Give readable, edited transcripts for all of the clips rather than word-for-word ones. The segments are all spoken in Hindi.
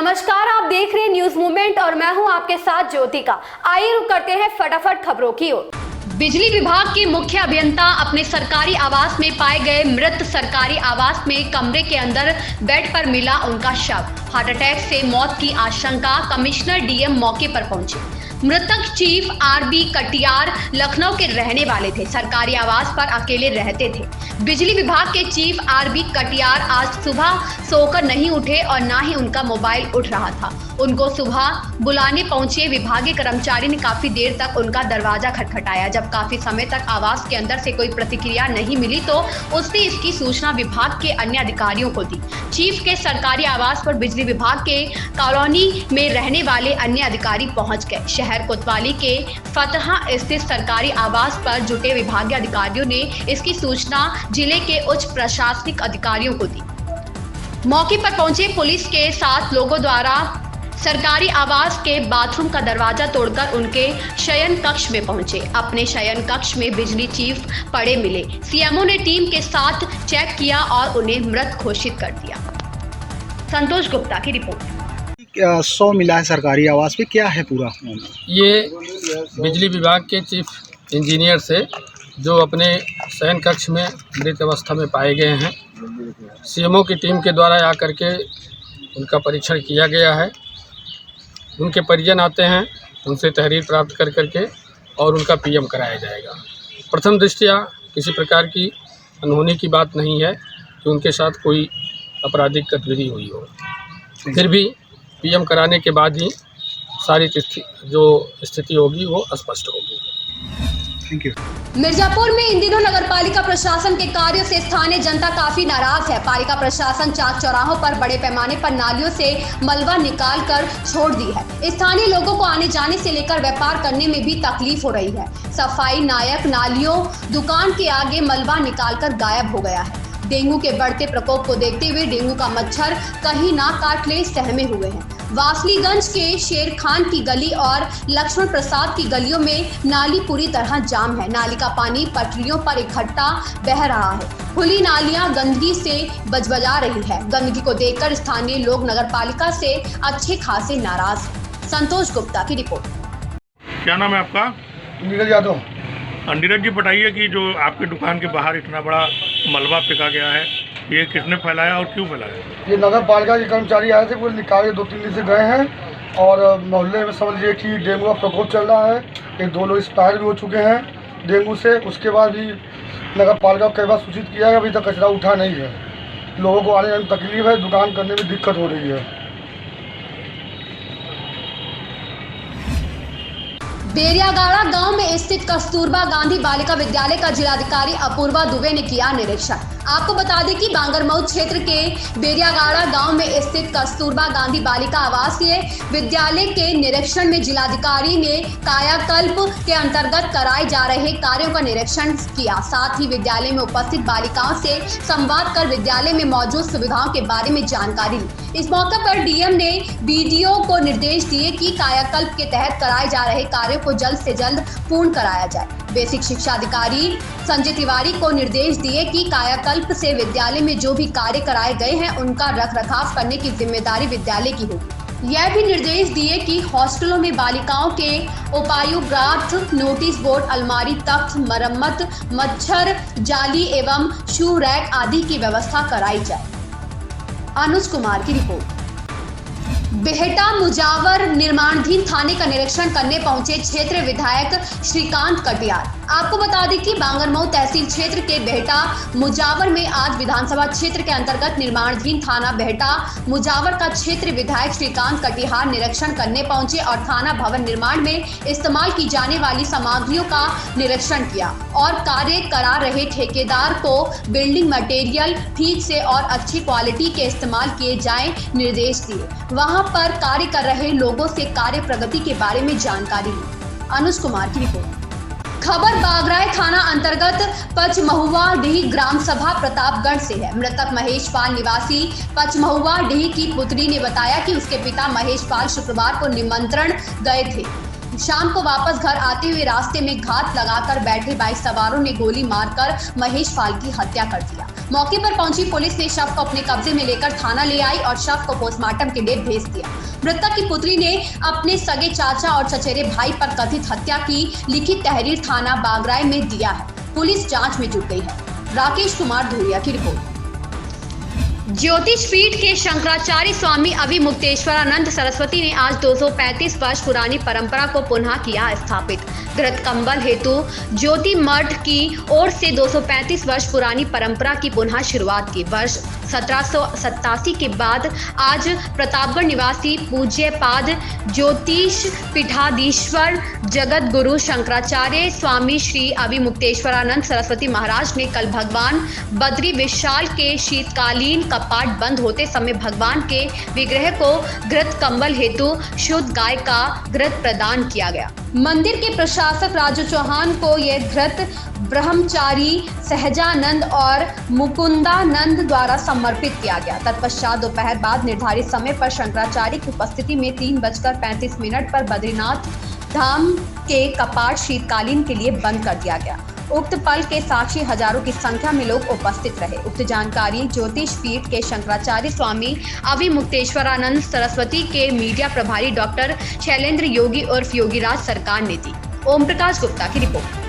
नमस्कार, आप देख रहे हैं न्यूज मूवमेंट और मैं हूं आपके साथ ज्योतिका। आइए रुक करते हैं फटाफट खबरों की ओर। बिजली विभाग के मुख्य अभियंता अपने सरकारी आवास में पाए गए मृत। सरकारी आवास में कमरे के अंदर बेड पर मिला उनका शव। हार्ट अटैक से मौत की आशंका। कमिश्नर डीएम मौके पर पहुंचे। मृतक चीफ आरबी कटियार लखनऊ के रहने वाले थे। सरकारी आवास पर अकेले रहते थे। बिजली विभाग के चीफ आरबी कटियार आज सुबह सोकर नहीं उठे और ना ही उनका मोबाइल उठ रहा था। उनको सुबह बुलाने पहुंचे विभागीय कर्मचारी ने काफी देर तक उनका दरवाजा खटखटाया। जब काफी समय तक आवास के अंदर से कोई प्रतिक्रिया नहीं मिली तो उसने इसकी सूचना विभाग के अन्य अधिकारियों को दी। चीफ के सरकारी आवास पर बिजली विभाग के कॉलोनी में रहने वाले अन्य अधिकारी पहुंच गए। शहर कोतवाली के फतहा स्थित सरकारी आवास पर जुटे विभागीय अधिकारियों ने इसकी सूचना जिले के उच्च प्रशासनिक अधिकारियों को दी। मौके पर पहुंचे पुलिस के साथ लोगों द्वारा सरकारी आवास के बाथरूम का दरवाजा तोड़कर उनके शयन कक्ष में पहुंचे। अपने शयन कक्ष में बिजली चीफ पड़े मिले। सीएमओ ने टीम के साथ चेक किया और उन्हें मृत घोषित कर दिया। संतोष गुप्ता की रिपोर्ट। 100 मिला है सरकारी आवास पे, क्या है पूरा? ये बिजली विभाग के चीफ इंजीनियर से जो अपने शयन कक्ष में मृत अवस्था में पाए गए हैं, सीएमओ की टीम के द्वारा आकर के उनका परीक्षण किया गया है। उनके परिजन आते हैं, उनसे तहरीर प्राप्त कर करके और उनका पीएम कराया जाएगा। प्रथम दृष्टया किसी प्रकार की अनहोनी की बात नहीं है कि उनके साथ कोई आपराधिक गतिविधि हुई हो, फिर भी पीएम कराने के बाद ही सारी जो स्थिति होगी वो स्पष्ट होगी। Thank you. मिर्जापुर में इन दिनों नगरपालिका प्रशासन के कार्यों से स्थानीय जनता काफी नाराज है। पालिका प्रशासन चाक चौराहों पर बड़े पैमाने पर नालियों से मलबा निकाल कर छोड़ दी है। स्थानीय लोगों को आने जाने से लेकर व्यापार करने में भी तकलीफ हो रही है। सफाई नायक नालियों दुकान के आगे मलबा निकालकर गायब हो गया है। डेंगू के बढ़ते प्रकोप को देखते हुए डेंगू का मच्छर कहीं ना काट ले सहमे हुए हैं। वासलीगंज के शेर खान की गली और लक्ष्मण प्रसाद की गलियों में नाली पूरी तरह जाम है। नाली का पानी पटरियों पर इकट्ठा बह रहा है। खुली नालियां गंदगी से बजबजा रही है। गंदगी को देखकर स्थानीय लोग नगरपालिका से अच्छे खासे नाराज हैं। संतोष गुप्ता की रिपोर्ट। क्या नाम है आपका? नीरज यादव। नीरज जी, बताइए कि जो आपके दुकान के बाहर इतना बड़ा मलबा फेंका गया है, ये किसने फैलाया और क्यों फैलाया? ये नगर पालिका के कर्मचारी आए थे, वो निकाल के 2-3 दिन से गए हैं और मोहल्ले में समझ लीजिए कि डेंगू का प्रकोप चल रहा है। 1-2 लोग एक्सपायर भी हो चुके हैं डेंगू से। उसके बाद भी नगर पालिका को कई बार सूचित किया है, अभी तक कचरा उठा नहीं है। लोगों को आने जाने में तकलीफ है, दुकान करने में दिक्कत हो रही है। बेरियागाड़ा गांव में स्थित कस्तूरबा गांधी बालिका विद्यालय का जिलाधिकारी अपूर्वा दुबे ने किया निरीक्षण। आपको बता दें कि बांगरमऊ क्षेत्र के बेरियागाड़ा गांव में स्थित कस्तूरबा गांधी बालिका आवासीय विद्यालय के निरीक्षण में जिलाधिकारी ने कायाकल्प के अंतर्गत कराए जा रहे कार्यों का निरीक्षण किया। साथ ही विद्यालय में उपस्थित बालिकाओं से संवाद कर विद्यालय में मौजूद सुविधाओं के बारे में जानकारी ली। इस मौके पर डीएम ने बीडीओ को निर्देश दिए कि कायाकल्प के तहत कराए जा रहे कार्यों को जल्द से जल्द पूर्ण कराया जाए। बेसिक शिक्षा अधिकारी संजय तिवारी को निर्देश दिए कि कायाकल्प से विद्यालय में जो भी कार्य कराए गए हैं उनका रखरखाव करने की जिम्मेदारी विद्यालय की होगी। यह भी निर्देश दिए कि हॉस्टलों में बालिकाओं के उपायुग्राथ, नोटिस बोर्ड, अलमारी, तख्त, मरम्मत, मच्छर जाली एवं शू रैक आदि की व्यवस्था कराई जाए। अनुज कुमार की रिपोर्ट। बेहटा मुजावर निर्माणाधीन थाने का निरीक्षण करने पहुंचे क्षेत्र विधायक श्रीकांत कटियार। आपको बता दें कि बांगरमऊ तहसील क्षेत्र के बेहटा मुजावर में आज विधानसभा क्षेत्र के अंतर्गत निर्माणाधीन थाना बेहटा मुजावर का क्षेत्र विधायक श्रीकांत कटियार निरीक्षण करने पहुंचे और थाना भवन निर्माण में इस्तेमाल की जाने वाली सामग्रियों का निरीक्षण किया और कार्य करा रहे ठेकेदार को बिल्डिंग मटेरियल ठीक से और अच्छी क्वालिटी के इस्तेमाल किए जाए निर्देश दिए। वहां पर कार्य कर रहे लोगों से कार्य प्रगति के बारे में जानकारी ली। अनुज कुमार की रिपोर्ट। खबर बागराय थाना अंतर्गत पचमहुआ डीह ग्राम सभा प्रतापगढ़ से है। मृतक महेश पाल निवासी पचमहुआ डीह की पुत्री ने बताया कि उसके पिता महेश पाल शुक्रवार को निमंत्रण गए थे। शाम को वापस घर आते हुए रास्ते में घात लगाकर बैठे बाइक सवारों ने गोली मारकर महेश पाल की हत्या कर दिया। मौके पर पहुंची पुलिस ने शव को अपने कब्जे में लेकर थाना ले आई और शव को पोस्टमार्टम के लिए भेज दिया। मृतक की पुत्री ने अपने सगे चाचा और चचेरे भाई पर कथित हत्या की लिखित तहरीर थाना बागराय में दिया है। पुलिस जांच में जुट गई है। राकेश कुमार धूरिया की रिपोर्ट। ज्योतिष पीठ के शंकराचार्य स्वामी अभिमुक्तेश्वरानंद सरस्वती ने आज 235 वर्ष पुरानी परंपरा को पुनः किया स्थापित। घृत कंबल हेतु ज्योति मठ की ओर से 235 वर्ष पुरानी परंपरा की पुनः शुरुआत की। वर्ष 1787 के बाद आज प्रतापगढ़ निवासी पूज्य पाद ज्योतिष पीठाधीश्वर जगत गुरु शंकराचार्य स्वामी श्री अभिमुक्तेश्वरानंद सरस्वती महाराज ने कल भगवान बद्री विशाल के शीतकालीन कपाट बंद होते समय भगवान के विग्रह को घृत कंबल हेतु शुद्ध गाय का घृत प्रदान किया गया। मंदिर के प्रशासक राजू चौहान को यह घृत ब्रह्मचारी सहजानंद और मुकुंदानंद द्वारा समर्पित किया गया। तत्पश्चात दोपहर बाद निर्धारित समय पर शंकराचार्य की उपस्थिति में 3:35 पर बद्रीनाथ धाम के कपाट शीतकालीन के लिए बंद कर दिया गया। उक्त पल के साक्षी हजारों की संख्या में लोग उपस्थित रहे। उक्त जानकारी ज्योतिष पीठ के शंकराचार्य स्वामी अभिमुक्तेश्वरानंद सरस्वती के मीडिया प्रभारी डॉक्टर शैलेंद्र योगी उर्फ योगीराज सरकार ने दी। ओम प्रकाश गुप्ता की रिपोर्ट।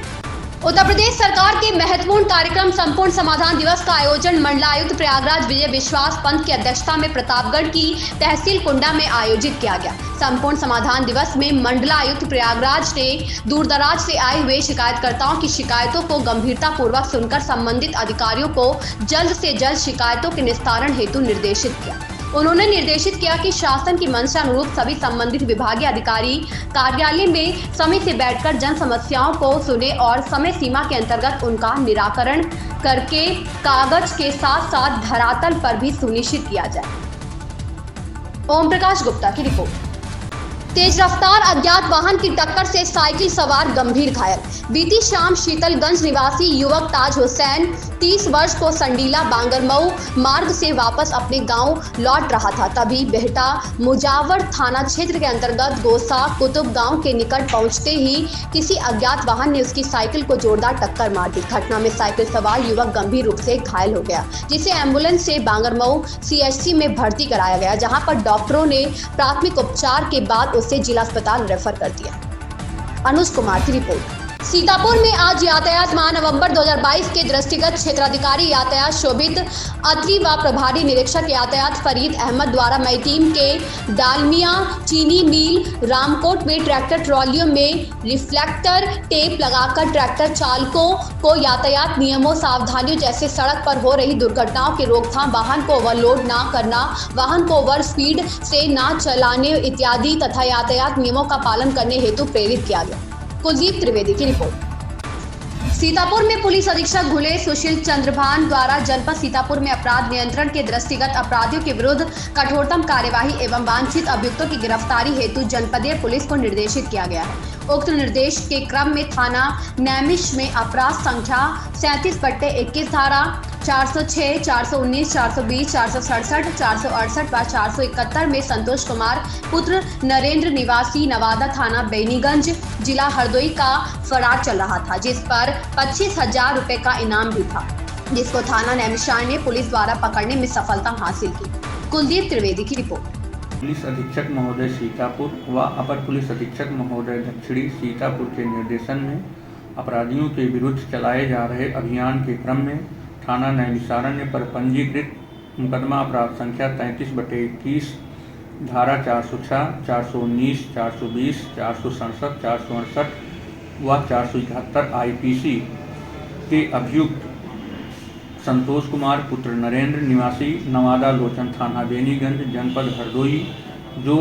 उत्तर प्रदेश सरकार के महत्वपूर्ण कार्यक्रम संपूर्ण समाधान दिवस का आयोजन मंडलायुक्त प्रयागराज विजय विश्वास पंत की अध्यक्षता में प्रतापगढ़ की तहसील कुंडा में आयोजित किया गया। संपूर्ण समाधान दिवस में मंडलायुक्त प्रयागराज ने दूरदराज से आए हुए शिकायतकर्ताओं की शिकायतों को गंभीरता पूर्वक सुनकर संबंधित अधिकारियों को जल्द से जल्द शिकायतों के निस्तारण हेतु निर्देशित किया। उन्होंने निर्देशित किया कि शासन की मंशा अनुरूप सभी संबंधित विभागीय अधिकारी कार्यालय में समय से बैठकर जन समस्याओं को सुने और समय सीमा के अंतर्गत उनका निराकरण करके कागज के साथ साथ धरातल पर भी सुनिश्चित किया जाए। ओम प्रकाश गुप्ता की रिपोर्ट। तेज रफ्तार अज्ञात वाहन की टक्कर से साइकिल सवार गंभीर घायल। बीती शाम शीतलगंज निवासी युवक ताज हुसैन 30 वर्ष को संडीला बांगरमऊ मार्ग से वापस अपने गांव लौट रहा था। तभी बेहटा मुजावर थाना क्षेत्र के अंतर्गत गोसा कुतुब गांव के निकट पहुंचते ही किसी अज्ञात वाहन ने उसकी साइकिल को जोरदार टक्कर मार दी। घटना में साइकिल सवार युवक गंभीर रूप से घायल हो गया, जिसे एम्बुलेंस से बांगरमऊ CHC में भर्ती कराया गया, जहां पर डॉक्टरों ने प्राथमिक उपचार के बाद उसे जिला अस्पताल रेफर कर दिया। अनुज कुमार की रिपोर्ट। सीतापुर में आज यातायात माह नवंबर 2022 के दृष्टिगत क्षेत्राधिकारी यातायात शोभित अत्री व प्रभारी निरीक्षक यातायात फरीद अहमद द्वारा मई टीम के डालमिया चीनी मिल रामकोट में ट्रैक्टर ट्रॉलियों में रिफ्लेक्टर टेप लगाकर ट्रैक्टर चालकों को यातायात नियमों सावधानियों जैसे सड़क पर हो रही दुर्घटनाओं की रोकथाम, वाहन को ओवरलोड न करना, वाहन को ओवर स्पीड से न चलाने इत्यादि तथा यातायात नियमों का पालन करने हेतु प्रेरित किया गया। कुलदीप त्रिवेदी की रिपोर्ट। सीतापुर में पुलिस अधीक्षक घुले सुशील चंद्रभान द्वारा जनपद सीतापुर में अपराध नियंत्रण के दृष्टिगत अपराधियों के विरुद्ध कठोरतम कार्यवाही एवं वांछित अभियुक्तों की गिरफ्तारी हेतु जनपदीय पुलिस को निर्देशित किया गया है। उक्त निर्देश के क्रम में थाना नैमिष में अपराध संख्या 37/21 धारा 406, 419, 420, 467, 468 व 471 में संतोष कुमार पुत्र नरेंद्र निवासी नवादा थाना बेनीगंज जिला हरदोई का फरार चल रहा था, जिस पर 25,000 रुपए का इनाम भी था, जिसको थाना नैमिषारण्य ने पुलिस द्वारा पकड़ने में सफलता हासिल की। कुलदीप त्रिवेदी की रिपोर्ट। पुलिस अधीक्षक महोदय सीतापुर व अपर पुलिस अधीक्षक महोदय दक्षिणी सीतापुर के निर्देशन में अपराधियों के विरुद्ध चलाए जा रहे अभियान के क्रम में थाना नैमिषारण्य पर पंजीकृत मुकदमा अपराध संख्या 33/21 धारा 406, 419, 420, 467, 468 व 471 IPC के अभियुक्त संतोष कुमार पुत्र नरेंद्र निवासी नवादा लोचन थाना बेनीगंज जनपद हरदोई, जो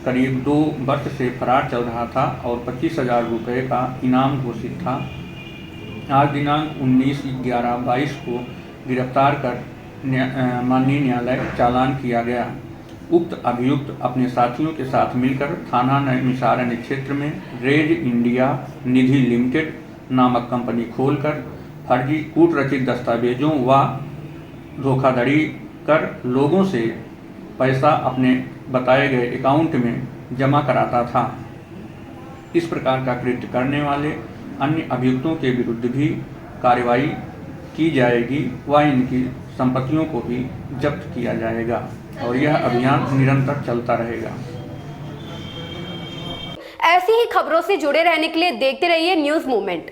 करीब 2 वर्ष से फरार चल रहा था और 25,000 रुपये का इनाम घोषित था, आज दिनांक 19/11/22 को गिरफ्तार कर माननीय न्यायालय चालान किया गया। उक्त अभियुक्त अपने साथियों के साथ मिलकर थाना नैमिषारण्य क्षेत्र में रेज इंडिया निधि लिमिटेड नामक कंपनी खोलकर फर्जी कूट रचित दस्तावेजों व धोखाधड़ी कर लोगों से पैसा अपने बताए गए अकाउंट में जमा कराता था। इस प्रकार का कृत्य करने वाले अन्य अभियुक्तों के विरुद्ध भी कार्रवाई की जाएगी व इनकी संपत्तियों को भी जब्त किया जाएगा और यह अभियान निरंतर चलता रहेगा। ऐसी ही खबरों से जुड़े रहने के लिए देखते रहिए न्यूज़ मूवमेंट।